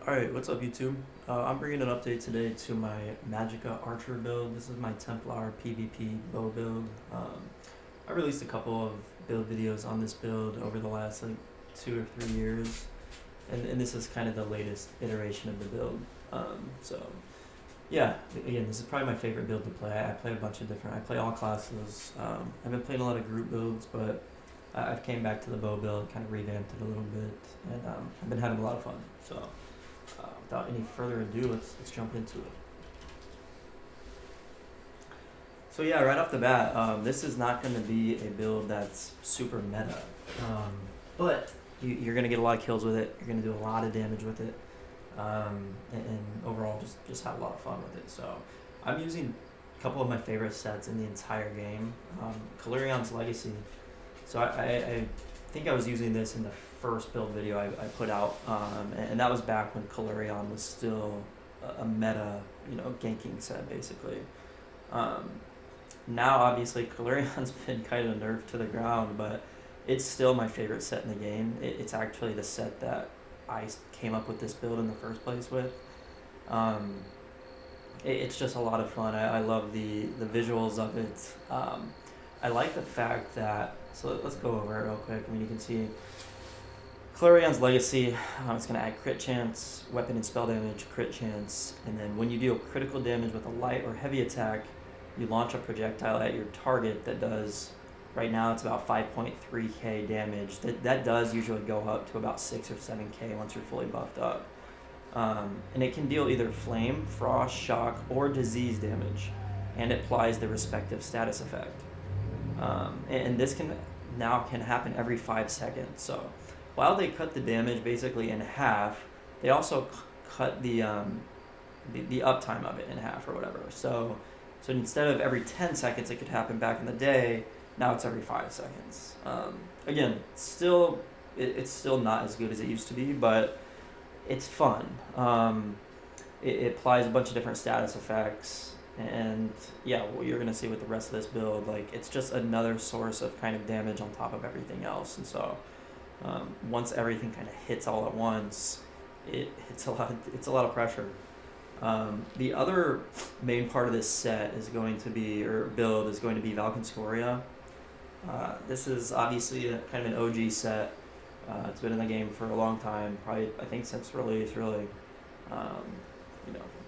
Alright, what's up YouTube? I'm bringing an update today to my Magicka Archer build. This is my Templar PvP bow build. I released a couple of build videos on this build over the last 2 or 3 years, and this is kind of the latest iteration of the build. So yeah, again, this is probably my favorite build to play. I play a bunch of different, I play all classes. I've been playing a lot of group builds, but I've came back to the bow build, kind of revamped it a little bit, and I've been having a lot of fun. So without any further ado, let's jump into it. So yeah, right off the bat, this is not going to be a build that's super meta, but you're going to get a lot of kills with it. You're going to do a lot of damage with it, and overall just have a lot of fun with it. So I'm using a couple of my favorite sets in the entire game. Kalerion's Legacy. So I think I was using this in the first build video I put out, and that was back when Kalerion was still a meta, ganking set basically. Now obviously Kalerion's been kind of nerfed to the ground, but it's still my favorite set in the game. It's actually the set that I came up with this build in the first place with. It's just a lot of fun. I love the visuals of it. I like the fact that, so let's go over it real quick. I mean, you can see Kalerion's Legacy, it's going to add crit chance, weapon and spell damage, crit chance, and then when you deal critical damage with a light or heavy attack, you launch a projectile at your target that does, right now it's about 5.3k damage. That does usually go up to about 6 or 7k once you're fully buffed up. And it can deal either flame, frost, shock, or disease damage, and it applies the respective status effect. And this can happen every 5 seconds. So while they cut the damage basically in half, they also cut the uptime of it in half or whatever. So instead of every 10 seconds it could happen back in the day, now it's every 5 seconds. Again, it's still not as good as it used to be, but it's fun. It applies a bunch of different status effects. And yeah, what you're going to see with the rest of this build, it's just another source of kind of damage on top of everything else. And so once everything kind of hits all at once, it's a lot of pressure. The other main part of this set is going to be, or build is going to be Valken Scoria. This is obviously kind of an OG set. It's been in the game for a long time, probably I think since release really.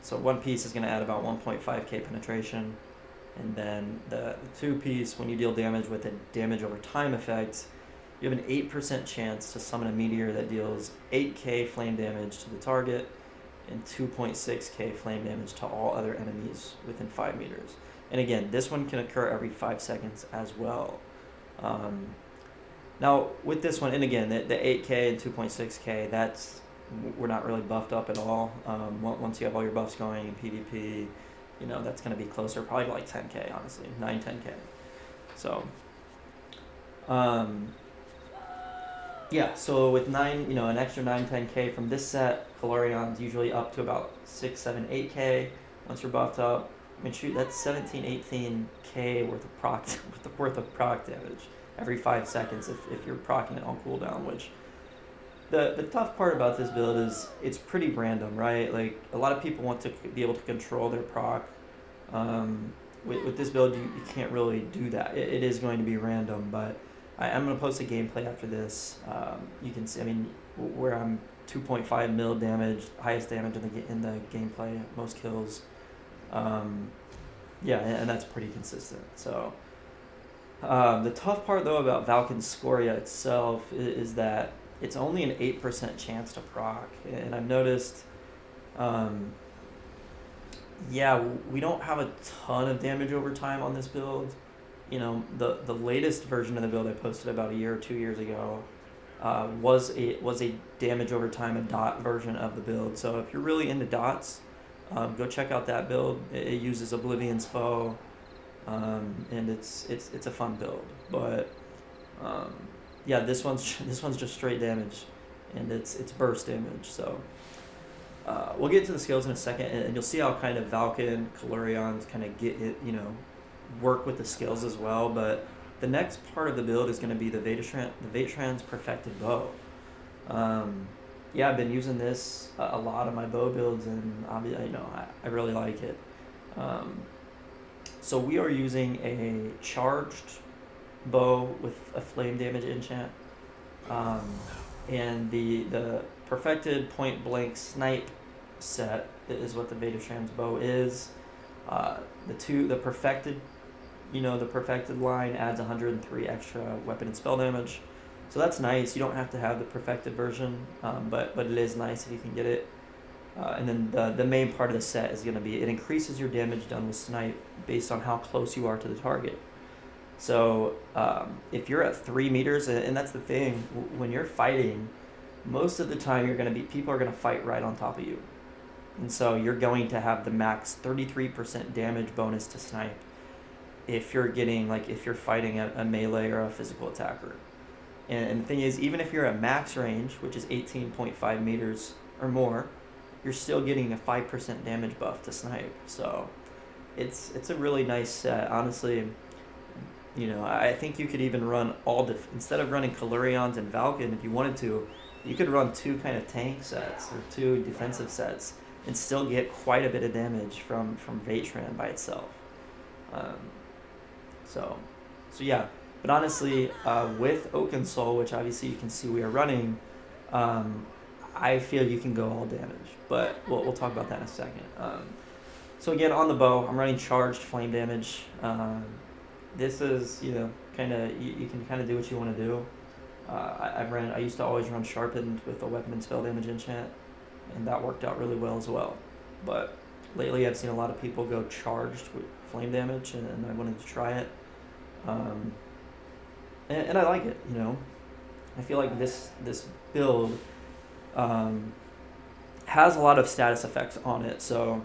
So one piece is going to add about 1.5k penetration, and then the two piece, when you deal damage with a damage over time effect, you have an 8% chance to summon a meteor that deals 8k flame damage to the target and 2.6k flame damage to all other enemies within 5 meters. And again, this one can occur every 5 seconds as well. Now with this one, and again, the 8k and 2.6k, we're not really buffed up at all. Once you have all your buffs going in PvP, that's going to be closer, probably to like 10k, honestly, 9-10k. So yeah, so with an extra 9-10k from this set, Kalerion's usually up to about 6-7-8k once you're buffed up. I mean, shoot, that's 17-18k worth of proc damage every 5 seconds if you're procking it on cooldown, which the tough part about this build is it's pretty random, right? Like, a lot of people want to be able to control their proc. With this build, you can't really do that. It is going to be random, but I'm going to post a gameplay after this. You can see, where I'm 2.5 mil damage, highest damage in the gameplay, most kills. Yeah, and that's pretty consistent. So the tough part though about Valken Scoria itself is that it's only an 8% chance to proc, and I've noticed, yeah, we don't have a ton of damage over time on this build. The latest version of the build I posted about a year or 2 years ago was a damage over time, a dot version of the build. So if you're really into dots, go check out that build. It uses Oblivion's Foe, and it's a fun build. But yeah, this one's just straight damage, and it's burst damage. So we'll get to the skills in a second, and you'll see how kind of Valken, Kalerion's kind of get it, work with the skills as well. But the next part of the build is going to be the Vaitran's Perfected Bow. yeah, I've been using this a lot of my bow builds, and obviously, I really like it. Um, so we are using a charged bow with a flame damage enchant, um, and the perfected point blank snipe set is what the Vader Shram's bow is. The perfected, the perfected line adds 103 extra weapon and spell damage. So that's nice. You don't have to have the perfected version, but it is nice if you can get it. And then the main part of the set is going to be it increases your damage done with snipe based on how close you are to the target. So if you're at 3 meters, and that's the thing, when you're fighting, most of the time people are going to fight right on top of you. And so you're going to have the max 33% damage bonus to snipe if you're fighting a melee or a physical attacker. And the thing is, even if you're at max range, which is 18.5 meters or more, you're still getting a 5% damage buff to snipe. So it's a really nice set. Honestly, I think you could even run instead of running Calurions and Valken, if you wanted to, you could run 2 kind of tank sets or 2 defensive sets and still get quite a bit of damage from Vatran by itself. So yeah. But honestly, with Oaken Soul, which obviously you can see we are running, I feel you can go all damage. But we'll talk about that in a second. So again, on the bow, I'm running charged flame damage. This is, kind of, you can kind of do what you want to do. I used to always run sharpened with a weapon and spell damage enchant, and that worked out really well as well. But lately I've seen a lot of people go charged with flame damage, and I wanted to try it. And I like it, I feel like this build has a lot of status effects on it. So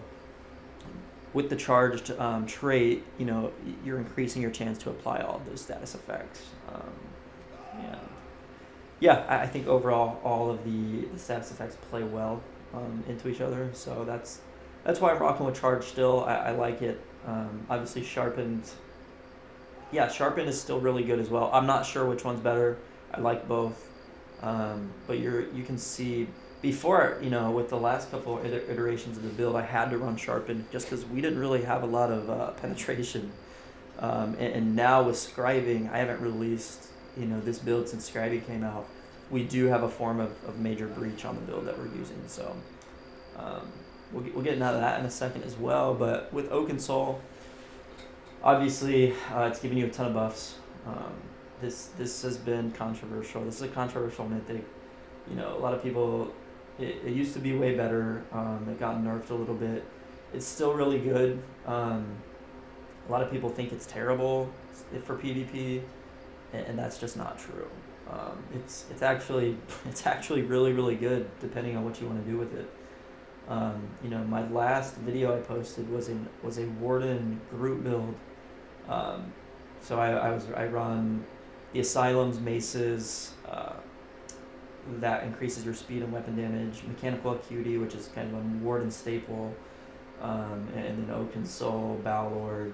with the charged trait, you're increasing your chance to apply all of those status effects. I think overall all of the status effects play well into each other. So that's why I'm rocking with charged still. I like it. Obviously sharpened. Yeah, sharpened is still really good as well. I'm not sure which one's better. I like both. But you can see before, with the last couple iterations of the build, I had to run sharpened just because we didn't really have a lot of penetration. And now with scribing, I haven't released, this build since scribing came out. We do have a form of major breach on the build that we're using. So we'll get into that in a second as well. But with Oaken Soul, obviously, it's giving you a ton of buffs. This has been controversial. This is a controversial mythic. A lot of people, it used to be way better. It got nerfed a little bit. It's still really good. A lot of people think it's terrible for PvP, and that's just not true. It's actually really, really good depending on what you want to do with it. My last video I posted was a Warden group build. So I run the Asylum's maces, that increases your speed and weapon damage, Mechanical Acuity, which is kind of a Warden staple, and then Oaken Soul, Balorg,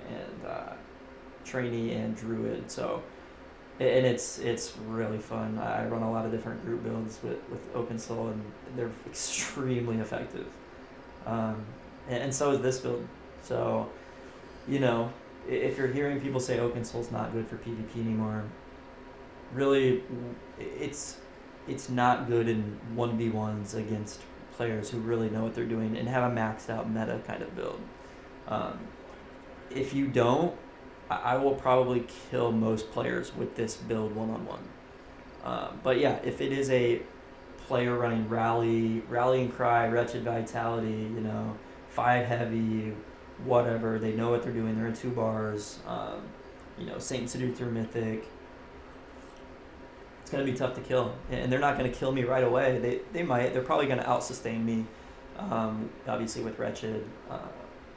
and Trainee and Druid. So, and it's really fun. I run a lot of different group builds with Oaken Soul, and they're extremely effective. And so is this build. So, if you're hearing people say Oaken Soul's not good for PvP anymore, really, it's not good in 1v1s against players who really know what they're doing and have a maxed out meta kind of build. If you don't, I will probably kill most players with this build one-on-one. But yeah, if it is a player running Rallying Cry, Wretched Vitality, 5 heavy, whatever, they know what they're doing, they're in 2 bars, Saint Seducer Mythic, it's going to be tough to kill. And they're not going to kill me right away. They're probably going to out-sustain me, obviously with Wretched.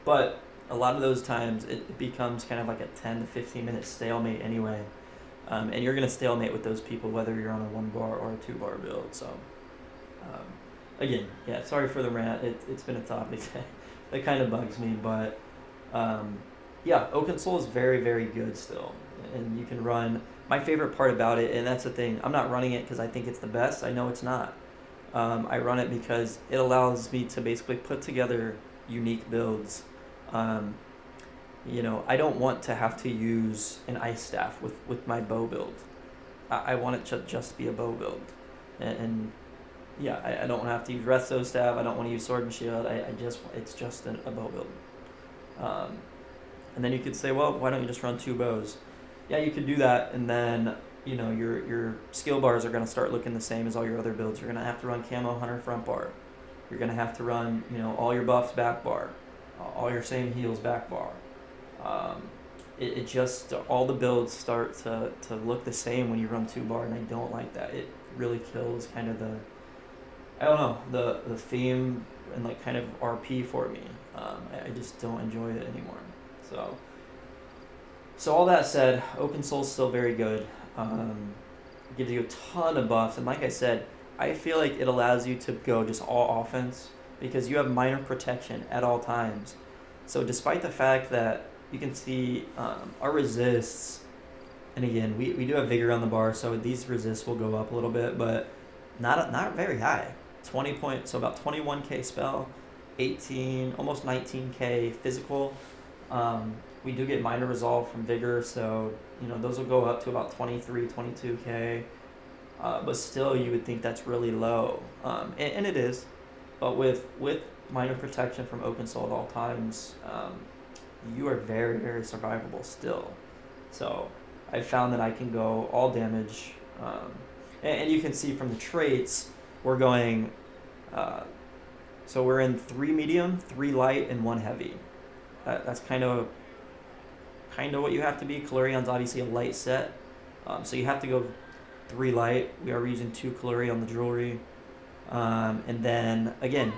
But a lot of those times it becomes kind of like a 10 to 15 minute stalemate anyway. And you're going to stalemate with those people whether you're on a 1 bar or a 2 bar build. So, again, yeah, sorry for the rant. It's been a topic that kind of bugs me. But, yeah, Oaken Soul is very, very good still. And you can run... My favorite part about it, and that's the thing, I'm not running it because I think it's the best. I know it's not. I run it because it allows me to basically put together unique builds. Um, I don't want to have to use an ice staff with my bow build. I want it to just be a bow build. And yeah, I don't have to use resto staff. I don't want to use sword and shield. It's just a bow build. Um, and then you could say, well, why don't you just run 2 bows? Yeah, you could do that, and then your skill bars are gonna start looking the same as all your other builds. You're gonna have to run camo hunter front bar. You're gonna have to run all your buffs back bar, all your same heals back bar. Um, it just all the builds start to look the same when you run 2 bar, and I don't like that. It really kills kind of the theme and like kind of RP for me. I just don't enjoy it anymore. So all that said, Open Soul's still very good. Gives you a ton of buffs, and like I said, I feel like it allows you to go just all offense because you have minor protection at all times. So despite the fact that you can see our resists, and again, we do have vigor on the bar, so these resists will go up a little bit, but not very high. 20 point, so about 21k spell, 18, almost 19k physical. We do get minor resolve from vigor, so those will go up to about 23, 22k. But still, you would think that's really low, and it is. But with minor protection from Open Soul at all times, you are very, very survivable still. So I found that I can go all damage, and you can see from the traits we're going. So we're in 3 medium, 3 light, and 1 heavy. That's kind of what you have to be. Calurion's obviously a light set, so you have to go 3 light. We are using 2 Caluri on the jewelry, and then again,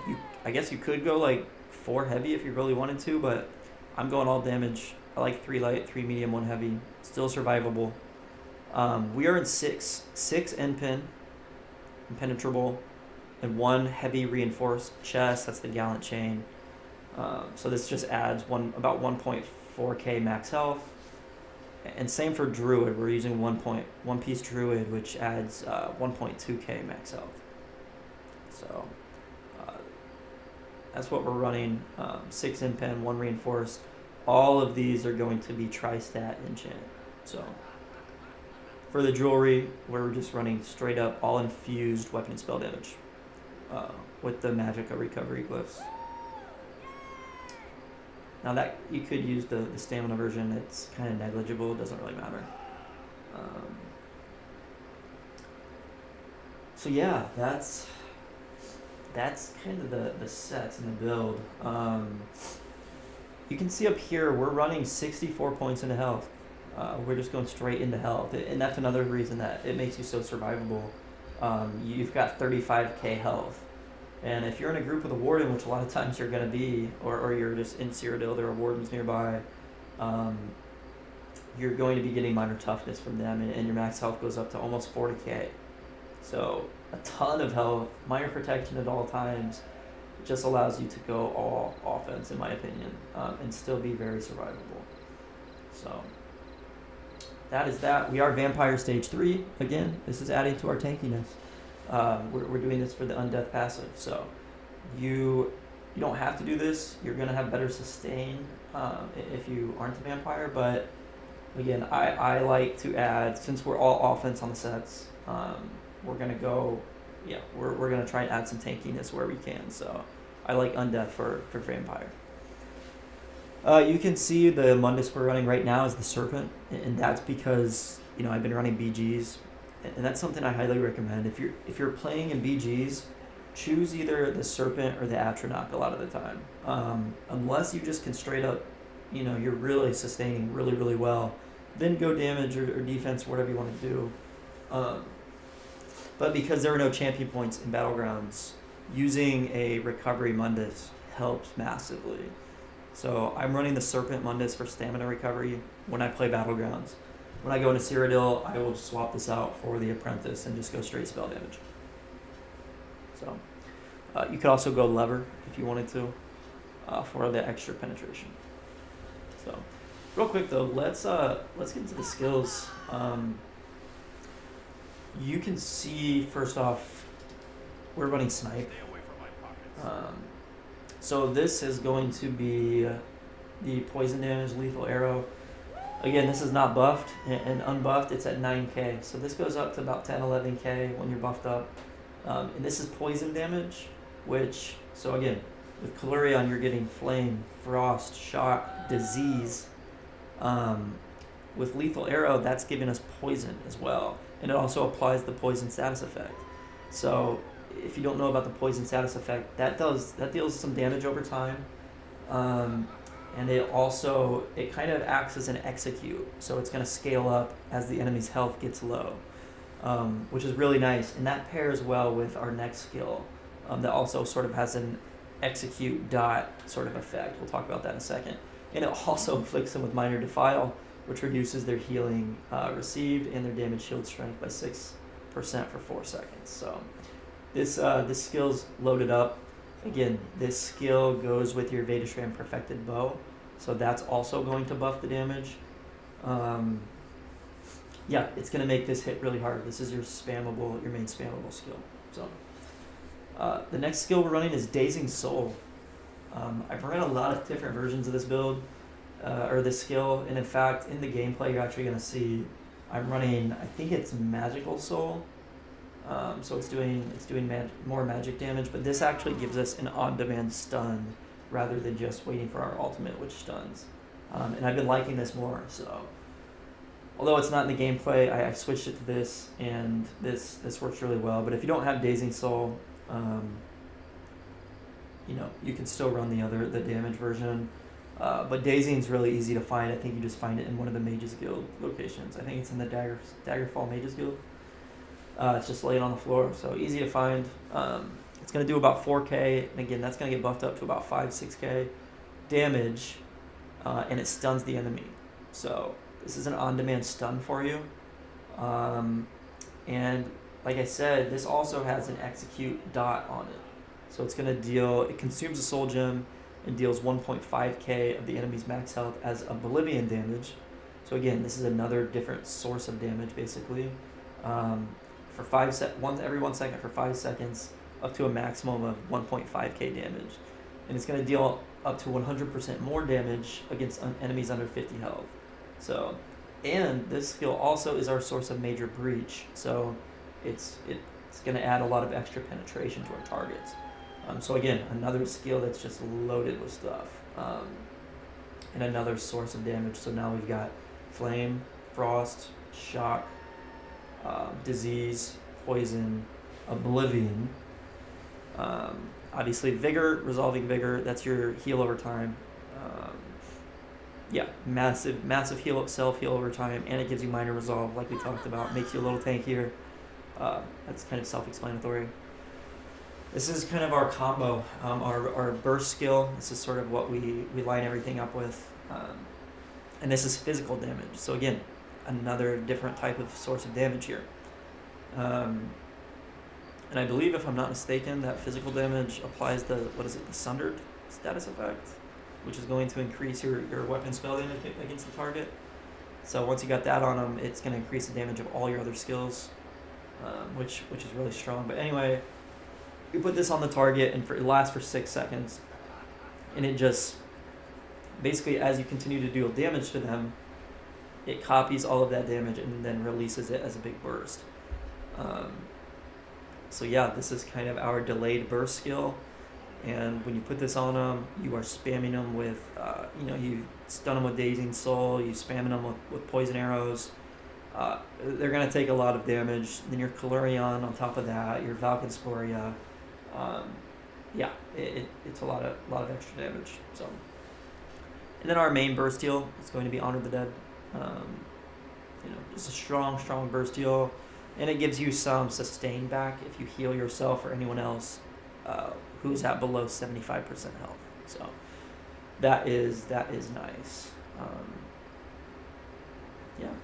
I guess you could go like 4 heavy if you really wanted to, but I'm going all damage. I like 3 light, 3 medium, 1 heavy. Still survivable. We are in 6 end pin, impenetrable, and 1 heavy reinforced chest. That's the Gallant Chain. So this just adds about 1.4k max health. And same for Druid. We're using 1 piece Druid, which adds 1.2k max health. So that's what we're running. 6 in pen, 1 reinforced. All of these are going to be tri-stat enchant. So for the jewelry, we're just running straight up all infused weapon and spell damage with the Magicka recovery glyphs. Now that you could use the stamina version, it's kind of negligible. It doesn't really matter. So yeah, that's kind of the sets and the build. You can see up here we're running 64 points into health. We're just going straight into health, and that's another reason that it makes you so survivable. You've got 35k health. And if you're in a group with a warden, which a lot of times you're going to be, or you're just in Cyrodiil, there are wardens nearby, you're going to be getting minor toughness from them, and your max health goes up to almost 40k. So a ton of health, minor protection at all times, just allows you to go all offense, in my opinion, and still be very survivable. So that is that. We are Vampire Stage 3. Again, this is adding to our tankiness. We're doing this for the undeath passive, so you don't have to do this. You're gonna have better sustain if you aren't a vampire, but again, I like to add, since we're all offense on the sets, we're gonna go, we're gonna try and add some tankiness where we can. So I like undeath for vampire. You can see the Mundus we're running right now is the Serpent, and that's because I've been running BGs. And that's something I highly recommend. If you're playing in BGs, choose either the Serpent or the Atronach a lot of the time. Unless you just can straight up, you're really sustaining really, really well, then go damage or defense, whatever you want to do. But because there are no champion points in Battlegrounds, using a recovery Mundus helps massively. So I'm running the Serpent Mundus for stamina recovery when I play Battlegrounds. When I go into Cyrodiil, I will swap this out for the Apprentice and just go straight spell damage. So you could also go Lever if you wanted to for the extra penetration. So real quick though, let's get into the skills. You can see first off we're running snipe. So this is going to be the poison damage lethal arrow. Again, this is not buffed, and unbuffed it's at 9k. So this goes up to about 10, 11k when you're buffed up. And this is poison damage, which, so again, with Calurion you're getting flame, frost, shock, disease. With lethal arrow, that's giving us poison as well. And it also applies the poison status effect. So if you don't know about the poison status effect, that deals some damage over time. And it kind of acts as an execute. So it's going to scale up as the enemy's health gets low, which is really nice. And that pairs well with our next skill that also sort of has an execute dot sort of effect. We'll talk about that in a second. And it also inflicts them with minor defile, which reduces their healing received and their damage shield strength by 6% for 4 seconds. So this skill's loaded up. Again, this skill goes with your Vedashram Perfected Bow, so that's also going to buff the damage. Yeah, it's going to make this hit really hard. This is your main spammable skill. So the next skill we're running is Dazing Soul. I've run a lot of different versions of this build, or this skill, and in fact, in the gameplay, you're actually going to see I'm running, I think it's Magical Soul. So it's doing more magic damage, but this actually gives us an on-demand stun rather than just waiting for our ultimate, which stuns. And I've been liking this more. So although it's not in the gameplay, I switched it to this, and this works really well. But if you don't have Dazing Soul, you can still run the damage version. But Dazing's really easy to find. I think you just find it in one of the Mages Guild locations. I think it's in the Daggerfall Mages Guild. It's just laying on the floor, so easy to find. It's going to do about 4k, and again, that's going to get buffed up to about 5-6k damage, and it stuns the enemy. So this is an on-demand stun for you. And like I said, this also has an execute dot on it. So it's going to it consumes a soul gem and deals 1.5k of the enemy's max health as Oblivion damage. So again, this is another different source of damage, basically. For every 1 second for 5 seconds, up to a maximum of 1.5k damage, and it's going to deal up to 100% more damage against enemies under 50 health. So, and this skill also is our source of major breach. So, it's going to add a lot of extra penetration to our targets. So again, another skill that's just loaded with stuff, and another source of damage. So now we've got flame, frost, shock, disease, poison, oblivion, obviously vigor, resolving vigor, that's your heal over time. Massive heal self heal over time, and it gives you minor resolve like we talked about, makes you a little tankier. That's kind of self-explanatory. This is kind of our combo, our burst skill. This is sort of what we line everything up with, and this is physical damage. So again, another different type of source of damage here. And I believe, if I'm not mistaken, that physical damage applies the Sundered status effect, which is going to increase your weapon spell damage against the target. So once you got that on them, it's going to increase the damage of all your other skills, which is really strong. But anyway, you put this on the target, and it lasts for 6 seconds, and it just basically, as you continue to deal damage to them, it copies all of that damage and then releases it as a big burst. So yeah, this is kind of our delayed burst skill, and when you put this on them, you are spamming them with, you stun them with Dazing Soul, you spamming them with poison arrows. They're going to take a lot of damage. Then your Calurion on top of that, your Valkynscoria. It's a lot of extra damage. So, and then our main burst heal is going to be Honor the Dead. Just a strong burst heal, and it gives you some sustain back if you heal yourself or anyone else who's at below 75% health. So that is nice.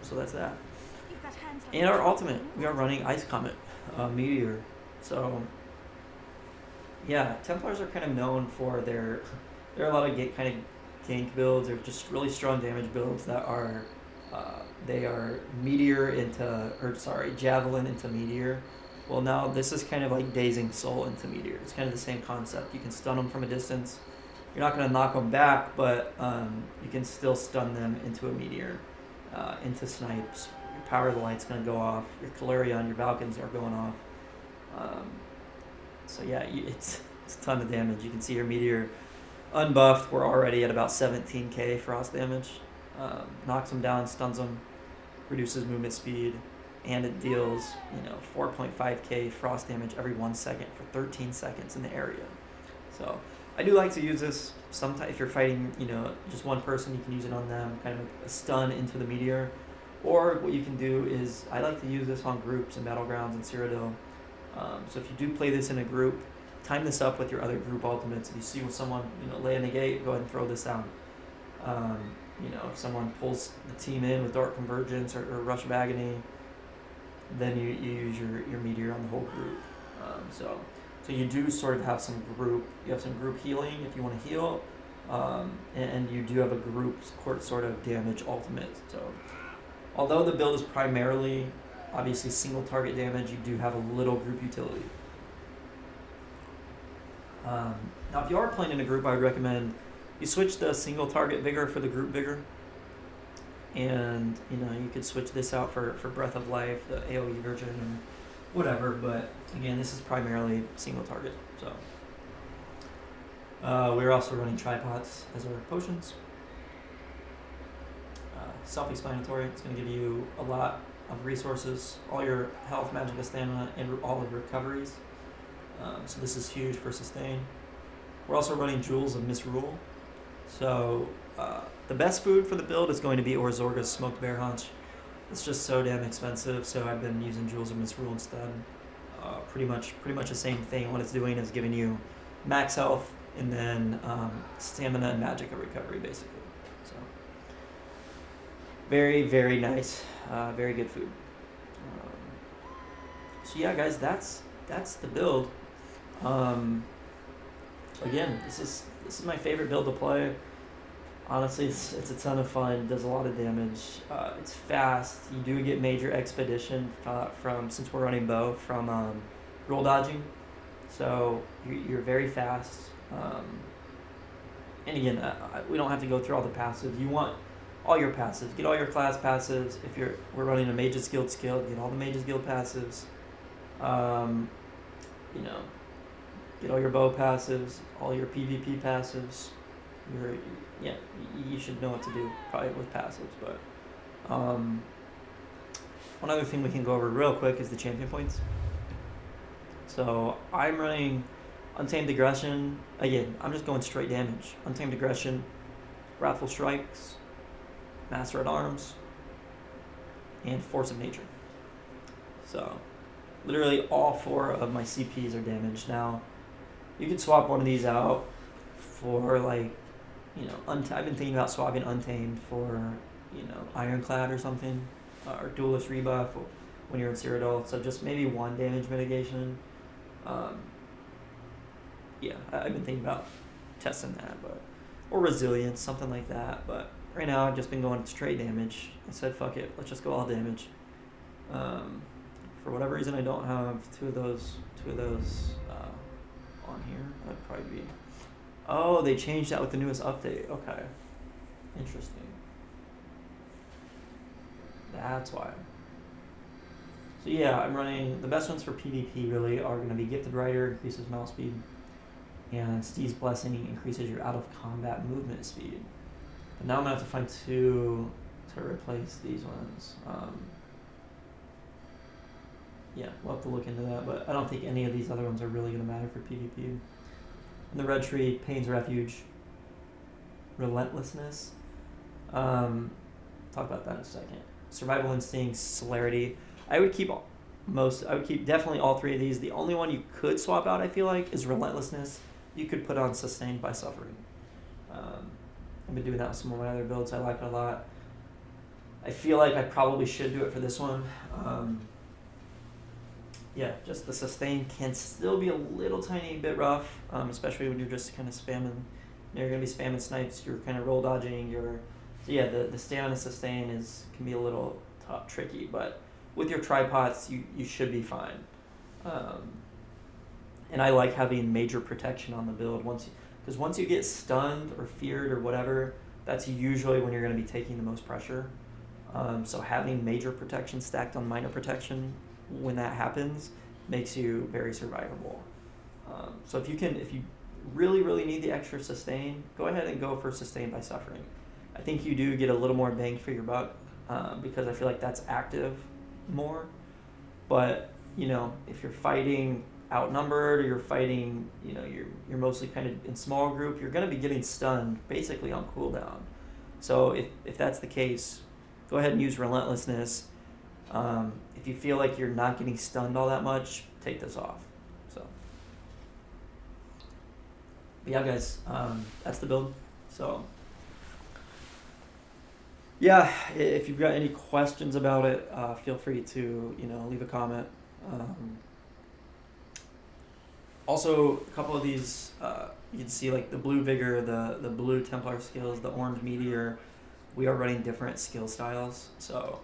So that's that. And our ultimate, we are running Ice Comet, Meteor. So yeah, Templars are kind of known for there are a lot of kind of gank builds, or just really strong damage builds that are they are Javelin into Meteor. Well, now this is kind of like dazing soul into meteor. It's kind of the same concept. You can stun them from a distance. You're not going to knock them back, but you can still stun them into a meteor, into snipes. Your power of the light's going to go off. Your Calarion, your Valkyns are going off. So yeah, it's a ton of damage. You can see your meteor unbuffed. We're already at about 17k frost damage. Knocks them down, stuns them, reduces movement speed, and it deals 4.5k frost damage every 1 second for 13 seconds in the area. So I do like to use this. Sometimes if you're fighting just one person, you can use it on them, kind of a stun into the meteor. Or what you can do is I like to use this on groups and battlegrounds and Cyrodiil. So if you do play this in a group, time this up with your other group ultimates. If you see someone lay in the gate, go ahead and throw this out. If someone pulls the team in with Dark Convergence or Rush of Agony, then you use your meteor on the whole group. So you do sort of have some group healing if you want to heal, and you do have a group sort of damage ultimate. So although the build is primarily obviously single target damage, you do have a little group utility. Now if you are playing in a group, I would recommend you switch the single target vigor for the group vigor. And you could switch this out for Breath of Life, the AoE version, and whatever. But again, this is primarily single target. So we're also running tripods as our potions. Self-explanatory. It's going to give you a lot of resources, all your health, Magicka, stamina, and all of your recoveries. So this is huge for sustain. We're also running Jewels of Misrule. So the best food for the build is going to be Orzorga's smoked bear haunch. It's just so damn expensive, so I've been using Jewels of Misrule instead. Pretty much the same thing. What it's doing is giving you max health and then stamina and Magicka recovery, basically. So very, very nice, very good food. So yeah, guys, that's the build. Again, this is my favorite build to play. Honestly, it's a ton of fun. It does a lot of damage. It's fast. You do get major expedition since we're running bow from roll dodging, so you're very fast. And again, we don't have to go through all the passives. You want all your passives. Get all your class passives. We're running a Mage's Guild skill, get all the Mage's Guild passives. Get all your bow passives, all your PvP passives. You should know what to do probably with passives. But one other thing we can go over real quick is the champion points. So I'm running Untamed Aggression. Again, I'm just going straight damage. Untamed Aggression, Wrathful Strikes, Master at Arms, and Force of Nature. So literally all 4 of my CPs are damaged. Now, you can swap one of these out for I've been thinking about swapping Untamed for, Ironclad or something, or Duelist Rebuff when you're in Cyrodiil. So just maybe 1 damage mitigation. I've been thinking about testing that, or Resilience, something like that. But right now I've just been going straight damage. I said, fuck it, let's just go all damage. For whatever reason, I don't have two of those on here. That'd probably be. Oh, they changed that with the newest update. Okay, interesting. That's why. So yeah, I'm running the best ones for PvP. Really are going to be Gifted Rider, increases mouse speed, and Steve's Blessing increases your out of combat movement speed. But now I'm gonna have to find 2 to replace these ones. We'll have to look into that, but I don't think any of these other ones are really going to matter for PvP. And the Red Tree, Pain's Refuge, Relentlessness. Talk about that in a second. Survival Instinct, Celerity. I would keep definitely all 3 of these. The only one you could swap out, I feel like, is Relentlessness. You could put on Sustained by Suffering. I've been doing that with some of my other builds. I like it a lot. I feel like I probably should do it for this one. Just the sustain can still be a little tiny bit rough, especially when you're just kind of spamming. You're going to be spamming snipes, you're kind of roll dodging. The stamina sustain can be a little tricky, but with your tripods, you should be fine. Um, and I like having major protection on the build because once you get stunned or feared or whatever, that's usually when you're going to be taking the most pressure. So having major protection stacked on minor protection when that happens makes you very survivable. So if you really need the extra sustain, go ahead and go for sustain by suffering. I think you do get a little more bang for your buck because I feel like that's active more. But if you're fighting outnumbered or you're fighting, you're mostly kind of in small group, you're going to be getting stunned basically on cooldown. So if that's the case, go ahead and use Relentlessness. If you feel like you're not getting stunned all that much, take this off. So, but yeah, guys, that's the build. So, yeah, if you've got any questions about it, feel free to leave a comment. Also, a couple of these, you can see like the blue vigor, the blue Templar skills, the orange meteor. We are running different skill styles. So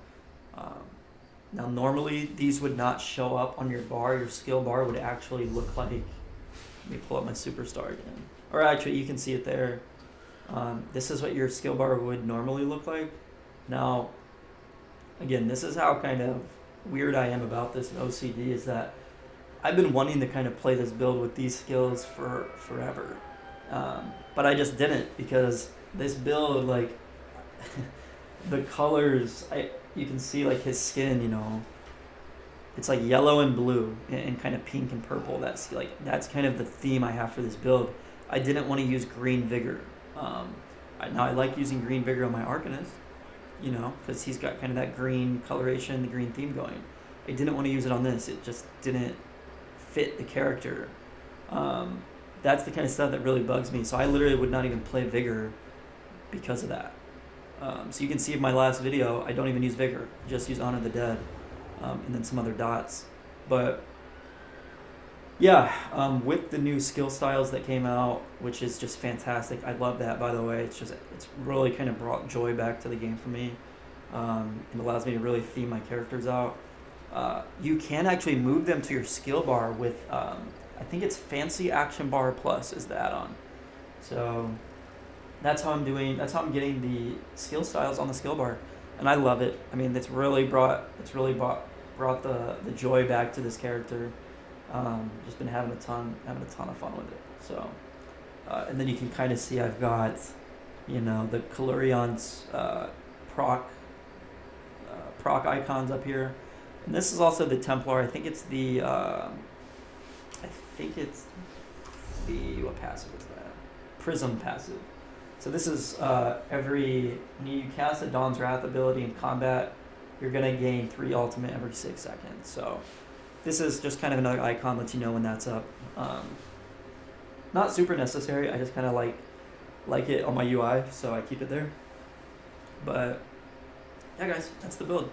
now normally these would not show up on your bar. Your skill bar would actually look like, let me pull up my superstar again. Or actually you can see it there. This is what your skill bar would normally look like. Now, again, this is how kind of weird I am about this in OCD is that I've been wanting to kind of play this build with these skills for forever. But I just didn't because this build, like, the colors, you can see like his skin, it's like yellow and blue and kind of pink and purple. That's kind of the theme I have for this build. I didn't want to use green vigor. Now I like using green vigor on my Arcanist, because he's got kind of that green coloration, the green theme going. I didn't want to use it on this. It just didn't fit the character. That's the kind of stuff that really bugs me. So I literally would not even play vigor because of that. So you can see in my last video, I don't even use vigor, just use Honor the Dead, and then some other dots. But yeah, with the new skill styles that came out, which is just fantastic. I love that, by the way. It's really kind of brought joy back to the game for me, and allows me to really theme my characters out. You can actually move them to your skill bar with, I think it's Fancy Action Bar Plus is the add-on. So that's how I'm getting the skill styles on the skill bar, and I love it. I mean, it's really brought the joy back to this character. Just been having a ton of fun with it. So, and then you can kind of see I've got, the Calurion's proc icons up here, and this is also the Templar. I think it's the what passive is that? Prism passive. So this is when you cast a Dawn's Wrath ability in combat, you're gonna gain 3 ultimate every 6 seconds. So this is just kind of another icon, lets you know when that's up. Not super necessary. I just kind of like it on my UI, so I keep it there. But yeah, guys, that's the build.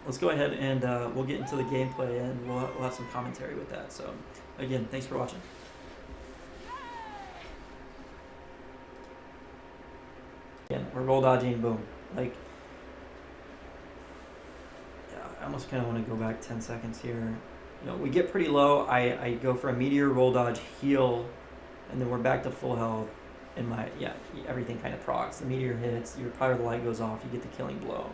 Let's go ahead and we'll get into the gameplay, and we'll have some commentary with that. So again, thanks for watching. Again, we're roll dodging, boom. I almost kind of want to go back 10 seconds here. We get pretty low. I go for a meteor, roll dodge, heal, and then we're back to full health. And everything kind of procs. The meteor hits, your Power of the Light goes off, you get the killing blow.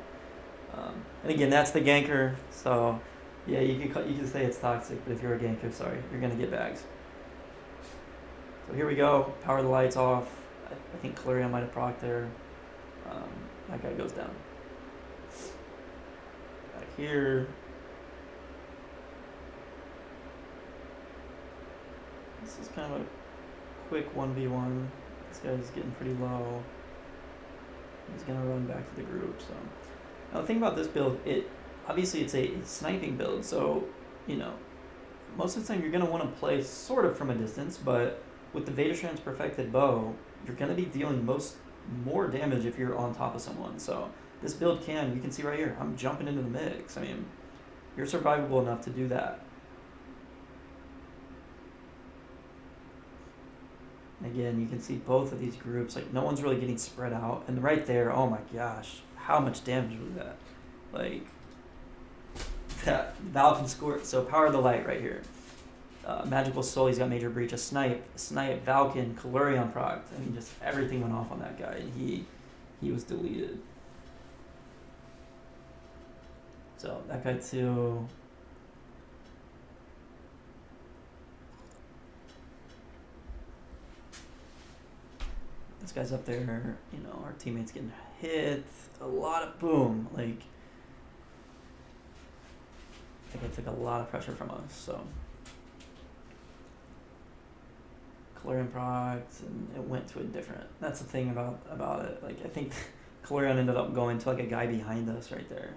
And again, that's the ganker. So yeah, you can say it's toxic, but if you're a ganker, sorry, you're gonna get bags. So here we go. Power of the Light's off. I think Calurion might have procced there. That guy goes down. Back here. This is kind of a quick 1v1. This guy's getting pretty low. He's gonna run back to the group. So now the thing about this build, obviously it's a sniping build. So most of the time you're gonna want to play sort of from a distance, but with the Vaderstrand's perfected bow, you're gonna be dealing more damage if you're on top of someone. So this build you can see right here, I'm jumping into the mix. I mean, you're survivable enough to do that. Again, you can see both of these groups, no one's really getting spread out. And right there, oh my gosh, how much damage was that? that Val can score. So Power of the Light right here. Magical Soul, he's got Major Breach, a Snipe, Valken, Kalurion proc. I mean, just everything went off on that guy, and he was deleted. So that guy too. This guy's up there, you know, our teammates getting hit, a lot of boom, like, I think it took a lot of pressure from us, so. Kalurion procs, and it went to a different, that's the thing about it, like, I think Kalurion ended up going to like a guy behind us right there.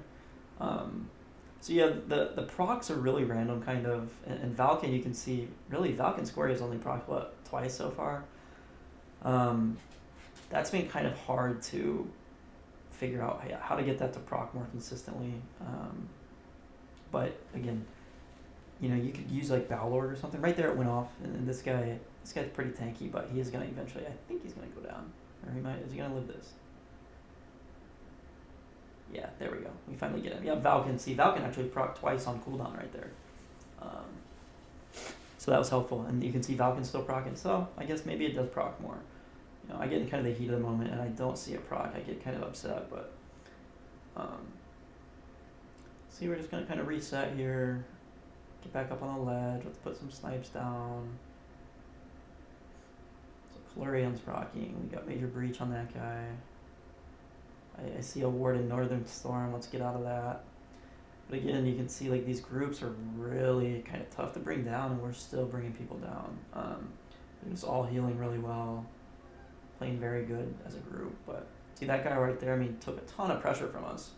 So yeah, the procs are really random kind of, and Valken, you can see, really Valken Scoria has only proc, what, twice so far? That's been kind of hard to figure out how to get that to proc more consistently. But again, you know, you could use like Bowlord or something. Right there it went off, and this guy's pretty tanky, but he is gonna eventually, I think he's gonna go down. Or is he gonna live this? Yeah, there we go. We finally get him. Yeah, Valken. See, Valken actually proc twice on cooldown right there. So that was helpful. And you can see Valken still procking. So I guess maybe it does proc more. You know, I get in kind of the heat of the moment and I don't see a proc. I get kind of upset, but see, we're just gonna kind of reset here. Get back up on the ledge. Let's put some snipes down. So Kalurion's procking. We got Major Breach on that guy. I see a ward in Northern Storm. Let's get out of that. But again, you can see like these groups are really kind of tough to bring down, and we're still bringing people down. They're just all healing really well, playing very good as a group. But see that guy right there, I mean, took a ton of pressure from us.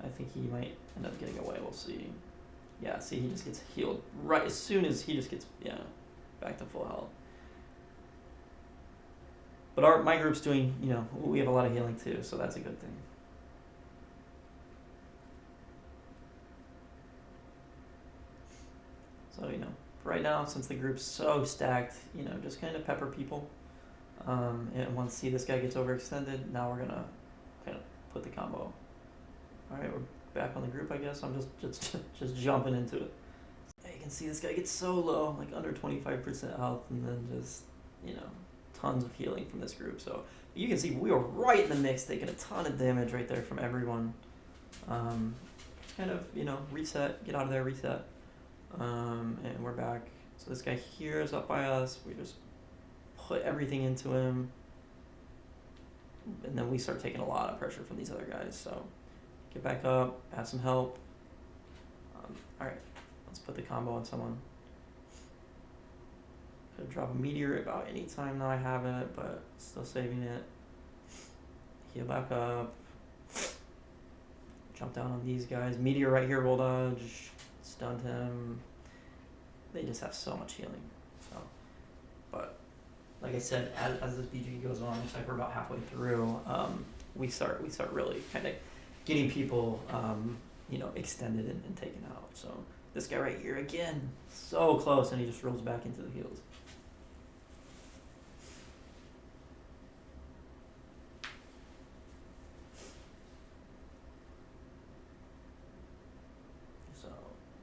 I think he might end up getting away. We'll see. Yeah, see, he just gets healed right as soon as he just gets, yeah, back to full health. But my group's doing, you know, we have a lot of healing too, so that's a good thing. So, you know, right now, since the group's so stacked, you know, just kind of pepper people. And once see this guy gets overextended, now we're gonna kind of put the combo. All right, we're back on the group, I guess. I'm just jumping into it. Yeah, you can see this guy gets so low, like under 25% health, and then just, you know, tons of healing from this group. So you can see we were right in the mix, taking a ton of damage right there from everyone. Just kind of, you know, reset, get out of there, reset. And we're back. So this guy here is up by us. We just put everything into him. And then we start taking a lot of pressure from these other guys. So get back up, have some help. Alright, let's put the combo on someone. Could drop a meteor about any time that I have it, but still saving it. Heal back up. Jump down on these guys. Meteor right here, roll dodge. Stunned him. They just have so much healing. So, but like I said, as this BG goes on, looks like we're about halfway through. We start really kind of getting people, you know, extended and taken out. So this guy right here again, so close, and he just rolls back into the heals.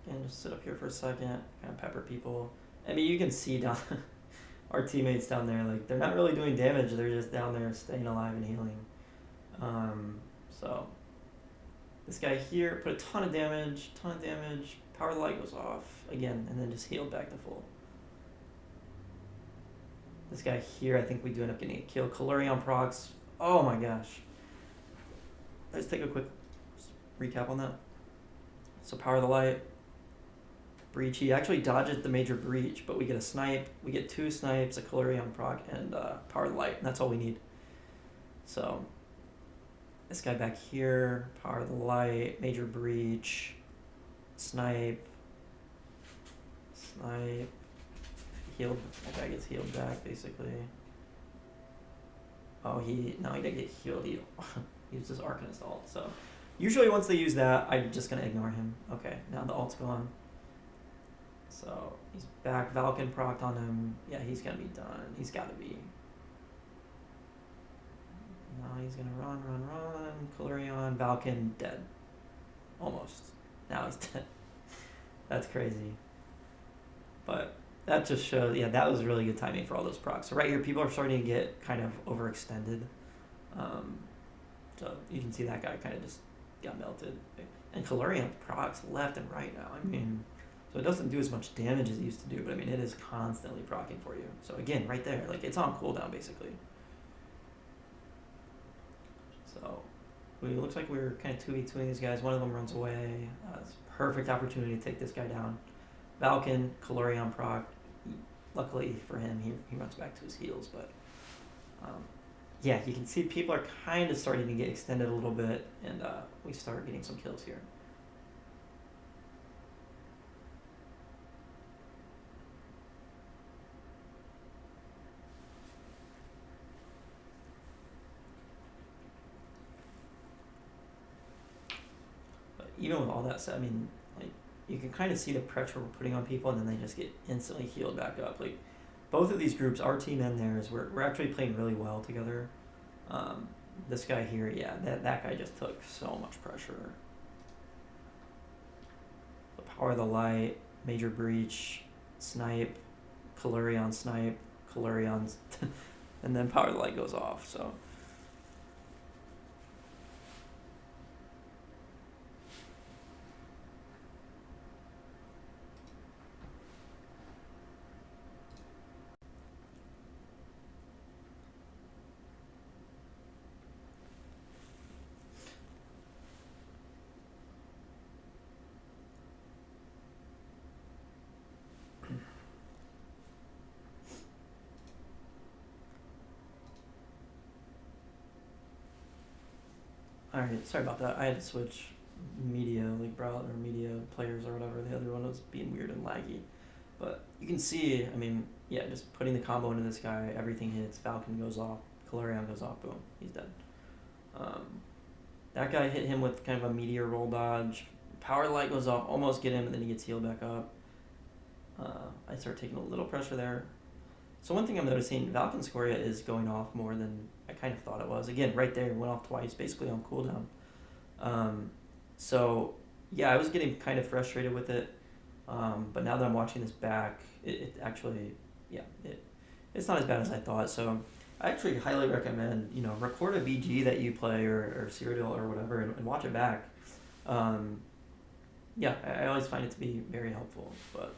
And just sit up here for a second, kind of pepper people. I mean, you can see down our teammates down there, like they're not really doing damage. They're just down there staying alive and healing. So this guy here put a ton of damage. Power of the Light goes off again, and then just healed back to full. This guy here, I think we do end up getting a kill. Kalurion procs. Oh my gosh. Let's take a quick recap on that. So Power of the Light. Breach, he actually dodges the Major Breach, but we get a snipe, we get 2 snipes, a Kalurion proc, and Power of the Light, and that's all we need. So, this guy back here, Power of the Light, Major Breach, snipe, healed, that guy gets healed back, basically. Oh, he didn't get healed, he used his Arcanist ult, so. Usually once they use that, I'm just going to ignore him. Okay, now the ult's gone. So he's back. Valken procced on him. Yeah, he's gonna be done. He's gotta be. Now he's gonna run. Kalurion, Valken dead. Almost. Now he's dead. That's crazy. But that just shows, yeah, that was really good timing for all those procs. So right here, people are starting to get kind of overextended. Um, so you can see that guy kind of just got melted. And Calorium procs left and right now. I mean, so it doesn't do as much damage as it used to do, but I mean, it is constantly procking for you. So again, right there, like it's on cooldown basically. So it looks like we're kind of 2v2ing these guys. One of them runs away. It's a perfect opportunity to take this guy down. Valken, Calorium proc. Luckily for him, he runs back to his heals, but yeah, you can see people are kind of starting to get extended a little bit, and we start getting some kills here. But even with all that said, I mean, like, you can kind of see the pressure we're putting on people, and then they just get instantly healed back up. Like, both of these groups, our team and theirs, we're actually playing really well together. This guy here, yeah, that guy just took so much pressure. The Power of the Light, Major Breach, Snipe, Calurion Snipe, Calurion, and then Power of the Light goes off, so. Alright, sorry about that. I had to switch media, like browser or media players or whatever. The other one was being weird and laggy. But you can see, I mean, yeah, just putting the combo into this guy, everything hits, Falcon goes off, Calorion goes off, boom, he's dead. That guy hit him with kind of a meteor roll dodge. Power light goes off, almost get him, and then he gets healed back up. I start taking a little pressure there. So one thing I'm noticing, Valken Scoria is going off more than I kind of thought it was. Again, right there, it went off twice, basically on cooldown. So yeah, I was getting kind of frustrated with it. But now that I'm watching this back, it actually, yeah, it's not as bad as I thought. So I actually highly recommend, record a VG that you play or Cyrodiil or whatever and watch it back. Yeah, I always find it to be very helpful, but.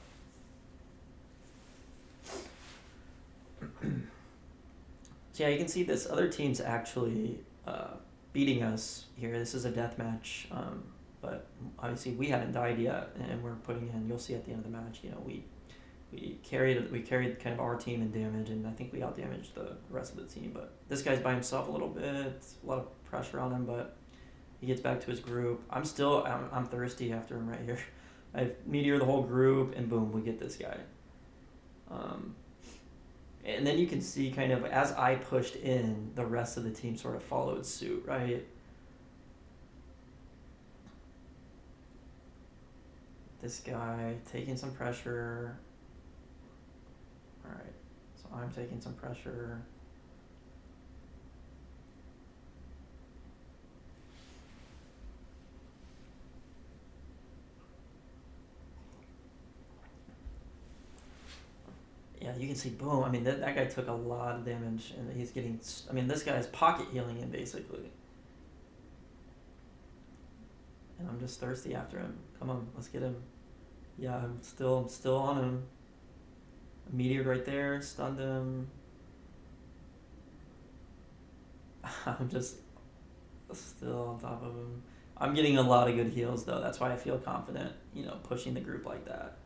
So yeah, you can see this other team's actually beating us here. This is a death match, but obviously we haven't died yet, and we're putting in. You'll see at the end of the match, we carried kind of our team in damage, and I think we outdamaged the rest of the team. But this guy's by himself a little bit. A lot of pressure on him, but he gets back to his group. I'm thirsty after him right here. I meteor the whole group, and boom, we get this guy. And then you can see kind of as I pushed in, the rest of the team sort of followed suit, right? This guy taking some pressure. All right, so I'm taking some pressure. Yeah, you can see, boom. I mean, that guy took a lot of damage, and he's getting. I mean, this guy's pocket healing him basically. And I'm just thirsty after him. Come on, let's get him. Yeah, I'm still on him. Meteored right there, stunned him. I'm just still on top of him. I'm getting a lot of good heals though. That's why I feel confident, pushing the group like that.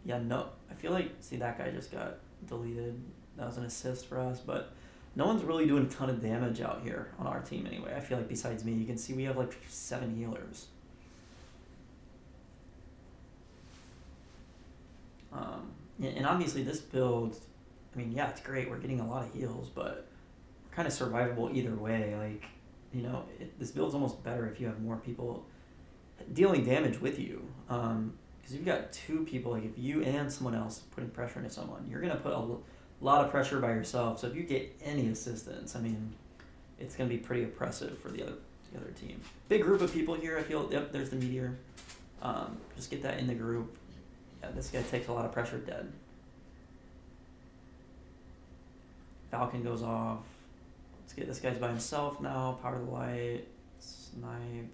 Yeah, no, I feel like, see, that guy just got deleted. That was an assist for us, but no one's really doing a ton of damage out here on our team anyway. I feel like besides me, you can see we have like 7 healers. And obviously this build, I mean, yeah, it's great. We're getting a lot of heals, but we're kind of survivable either way. Like, this build's almost better if you have more people dealing damage with you. Because you've got 2 people, like if you and someone else putting pressure into someone, you're going to put a lot of pressure by yourself. So if you get any assistance, I mean, it's going to be pretty oppressive for the other the other team. Big group of people here. I feel. Yep, there's the meteor. Just get that in the group. Yeah, this guy takes a lot of pressure. Dead. Falcon goes off. Let's get this guy's by himself now. Power of the light. Snipe.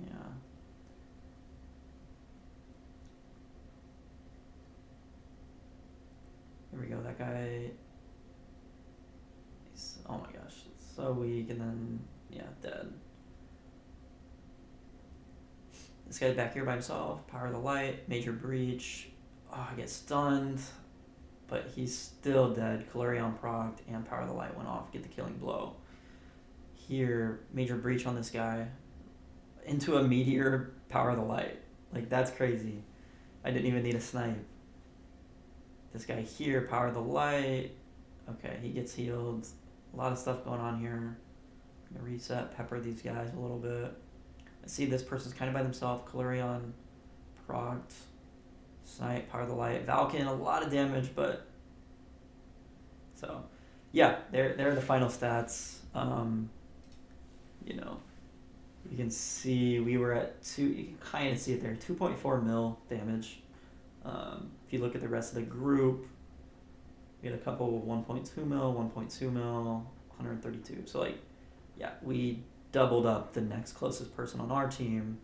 Yeah. Here we go. That guy. He's, oh my gosh, it's so weak, and then yeah, dead. This guy's back here by himself. Power of the light. Major breach. Oh, I get stunned. But he's still dead. Calurion procced and Power of the Light went off. Get the killing blow. Here, major breach on this guy. Into a meteor, Power of the Light. Like, that's crazy. I didn't even need a snipe. This guy here, Power of the Light. Okay, he gets healed. A lot of stuff going on here. I'm gonna reset, pepper these guys a little bit. I see this person's kind of by themselves. Calurion procced. Snipe, Power of the Light, Valken, a lot of damage, but so yeah, they're the final stats. You know, you can see we were at you can kind of see it there, 2.4 mil damage. If you look at the rest of the group, we had a couple of 1.2 mil, 1.2 mil, 132. So like, yeah, we doubled up the next closest person on our team,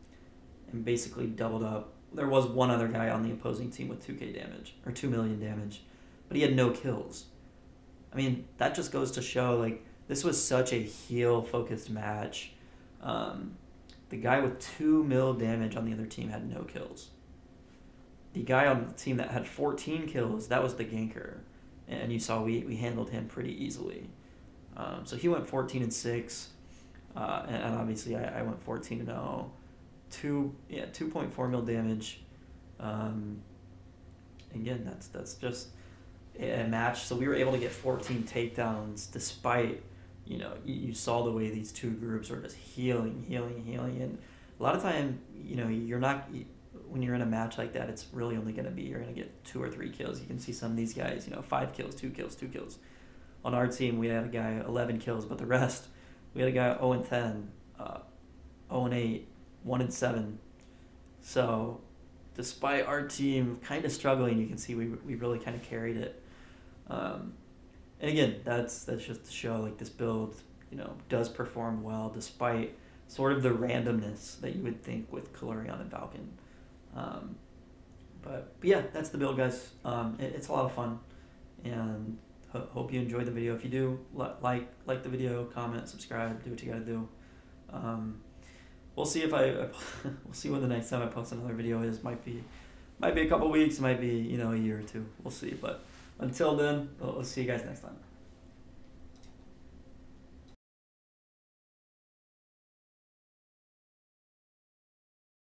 and basically doubled up. There was one other guy on the opposing team with 2k damage, or 2 million damage, but he had no kills. I mean, that just goes to show, like, this was such a heal-focused match. The guy with 2 mil damage on the other team had no kills. The guy on the team that had 14 kills, that was the ganker. And you saw we handled him pretty easily. So he went 14-6, and obviously I went 14-0. 2.4 mil damage. Again, that's just a match. So we were able to get 14 takedowns despite, you saw the way these two groups are just healing. And a lot of time, you're not, when you're in a match like that, it's really only going to be, you're going to get 2 or 3 kills. You can see some of these guys, 5 kills, 2 kills, 2 kills. On our team, we had a guy 11 kills, but the rest, we had a guy 0-10, 0-8, 1-7. So despite our team kind of struggling, you can see we really kind of carried it. And again, that's just to show, like, this build, does perform well despite sort of the randomness that you would think with Calurion and Falcon. But yeah, that's the build, guys. It's a lot of fun, and hope you enjoyed the video. If you do, like the video, comment, subscribe, do what you gotta do. We'll see if we'll see when the next time I post another video is. Might be a couple weeks, might be, a year or two. We'll see. But until then, we'll see you guys next time.